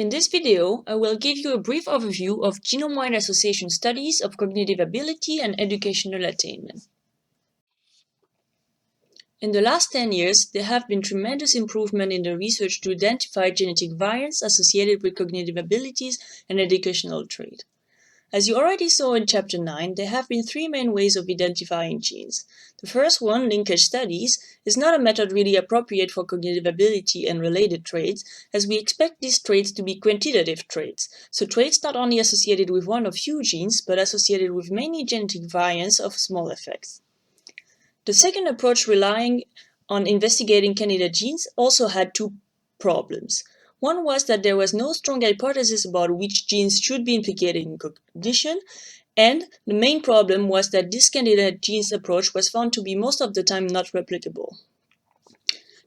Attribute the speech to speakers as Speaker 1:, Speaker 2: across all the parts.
Speaker 1: In this video, I will give you a brief overview of genome-wide association studies of cognitive ability and educational attainment. In the last 10 years, there have been tremendous improvement in the research to identify genetic variants associated with cognitive abilities and educational trait. As you already saw in Chapter 9, there have been three main ways of identifying genes. The first one, linkage studies, is not a method really appropriate for cognitive ability and related traits, as we expect these traits to be quantitative traits, so traits not only associated with one of few genes, but associated with many genetic variants of small effects. The second approach, relying on investigating candidate genes, also had two problems. One was that there was no strong hypothesis about which genes should be implicated in cognition, and the main problem was that this candidate genes approach was found to be most of the time not replicable.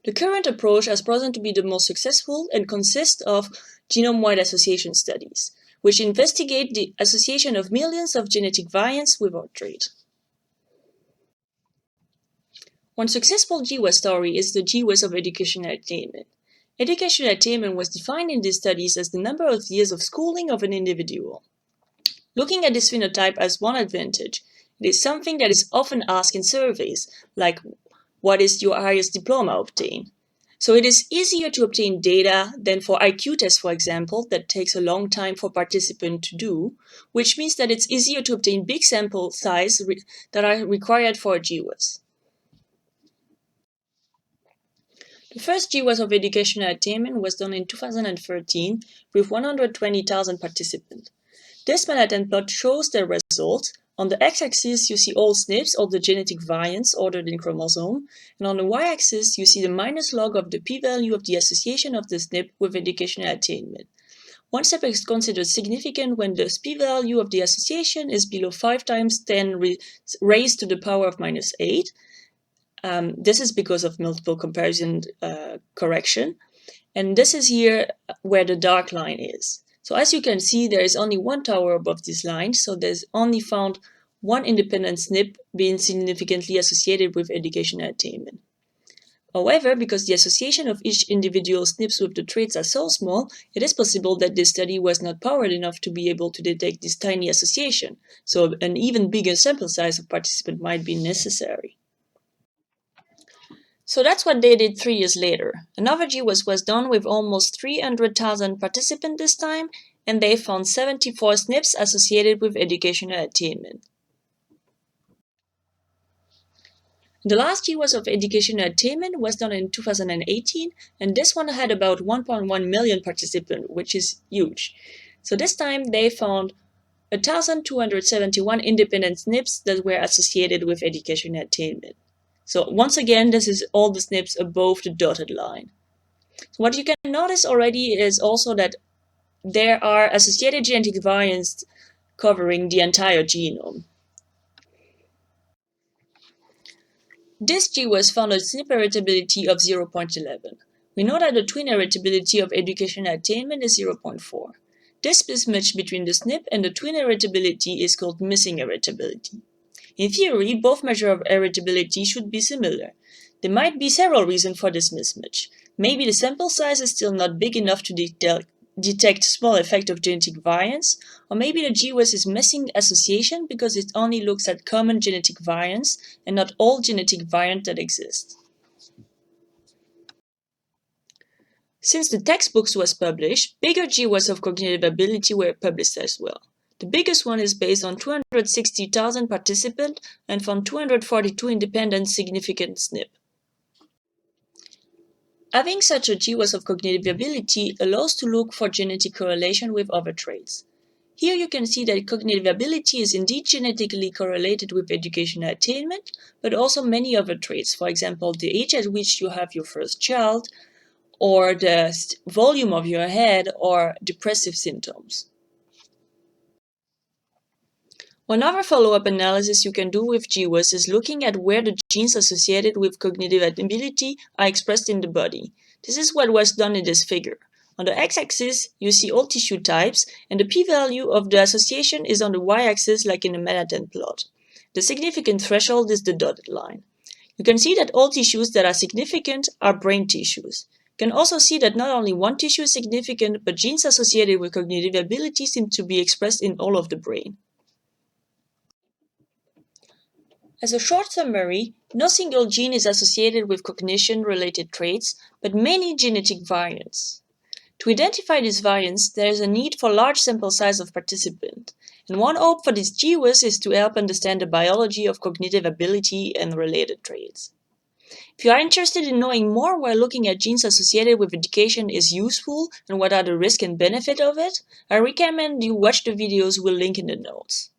Speaker 1: The current approach has proven to be the most successful and consists of genome-wide association studies, which investigate the association of millions of genetic variants without trait. One successful GWAS story is the GWAS of educational attainment. Educational attainment was defined in these studies as the number of years of schooling of an individual. Looking at this phenotype as one advantage, it is something that is often asked in surveys, like what is your highest diploma obtained? So it is easier to obtain data than for IQ tests, for example, that takes a long time for participants to do, which means that it's easier to obtain big sample size that are required for a GWAS. The first GWAS of educational attainment was done in 2013 with 120,000 participants. This Manhattan plot shows the results. On the x-axis, you see all SNPs, all the genetic variants ordered in chromosome, and on the y-axis, you see the minus log of the p-value of the association of the SNP with educational attainment. One step is considered significant when the p-value of the association is below 5 times 10 raised to the power of minus 8. This is because of multiple comparison correction. And this is here where the dark line is. So as you can see, there is only one tower above this line, so there's only found one independent SNP being significantly associated with educational attainment. However, because the association of each individual SNPs with the traits are so small, it is possible that this study was not powered enough to be able to detect this tiny association, so an even bigger sample size of participants might be necessary. So that's what they did 3 years later. Another GWAS was done with almost 300,000 participants this time, and they found 74 SNPs associated with educational attainment. The last GWAS of educational attainment was done in 2018, and this one had about 1.1 million participants, which is huge. So this time they found 1,271 independent SNPs that were associated with educational attainment. So once again, this is all the SNPs above the dotted line. So what you can notice already is also that there are associated genetic variants covering the entire genome. This GWAS found a SNP heritability of 0.11. We know that the twin heritability of educational attainment is 0.4. This mismatch between the SNP and the twin heritability is called missing heritability. In theory, both measures of heritability should be similar. There might be several reasons for this mismatch. Maybe the sample size is still not big enough to detect small effect of genetic variants, or maybe the GWAS is missing association because it only looks at common genetic variants and not all genetic variants that exist. Since the textbooks was published, bigger GWAS of cognitive ability were published as well. The biggest one is based on 260,000 participants and found 242 independent significant SNP. Having such a GWAS of cognitive ability allows to look for genetic correlation with other traits. Here you can see that cognitive ability is indeed genetically correlated with educational attainment, but also many other traits, for example, the age at which you have your first child, or the volume of your head, or depressive symptoms. One other follow-up analysis you can do with GWAS is looking at where the genes associated with cognitive ability are expressed in the body. This is what was done in this figure. On the x-axis, you see all tissue types, and the p-value of the association is on the y-axis like in the Manhattan plot. The significant threshold is the dotted line. You can see that all tissues that are significant are brain tissues. You can also see that not only one tissue is significant, but genes associated with cognitive ability seem to be expressed in all of the brain. As a short summary, no single gene is associated with cognition-related traits, but many genetic variants. To identify these variants, there is a need for large sample size of participants, and one hope for these GWAS is to help understand the biology of cognitive ability and related traits. If you are interested in knowing more why looking at genes associated with education is useful and what are the risks and benefits of it, I recommend you watch the videos we'll link in the notes.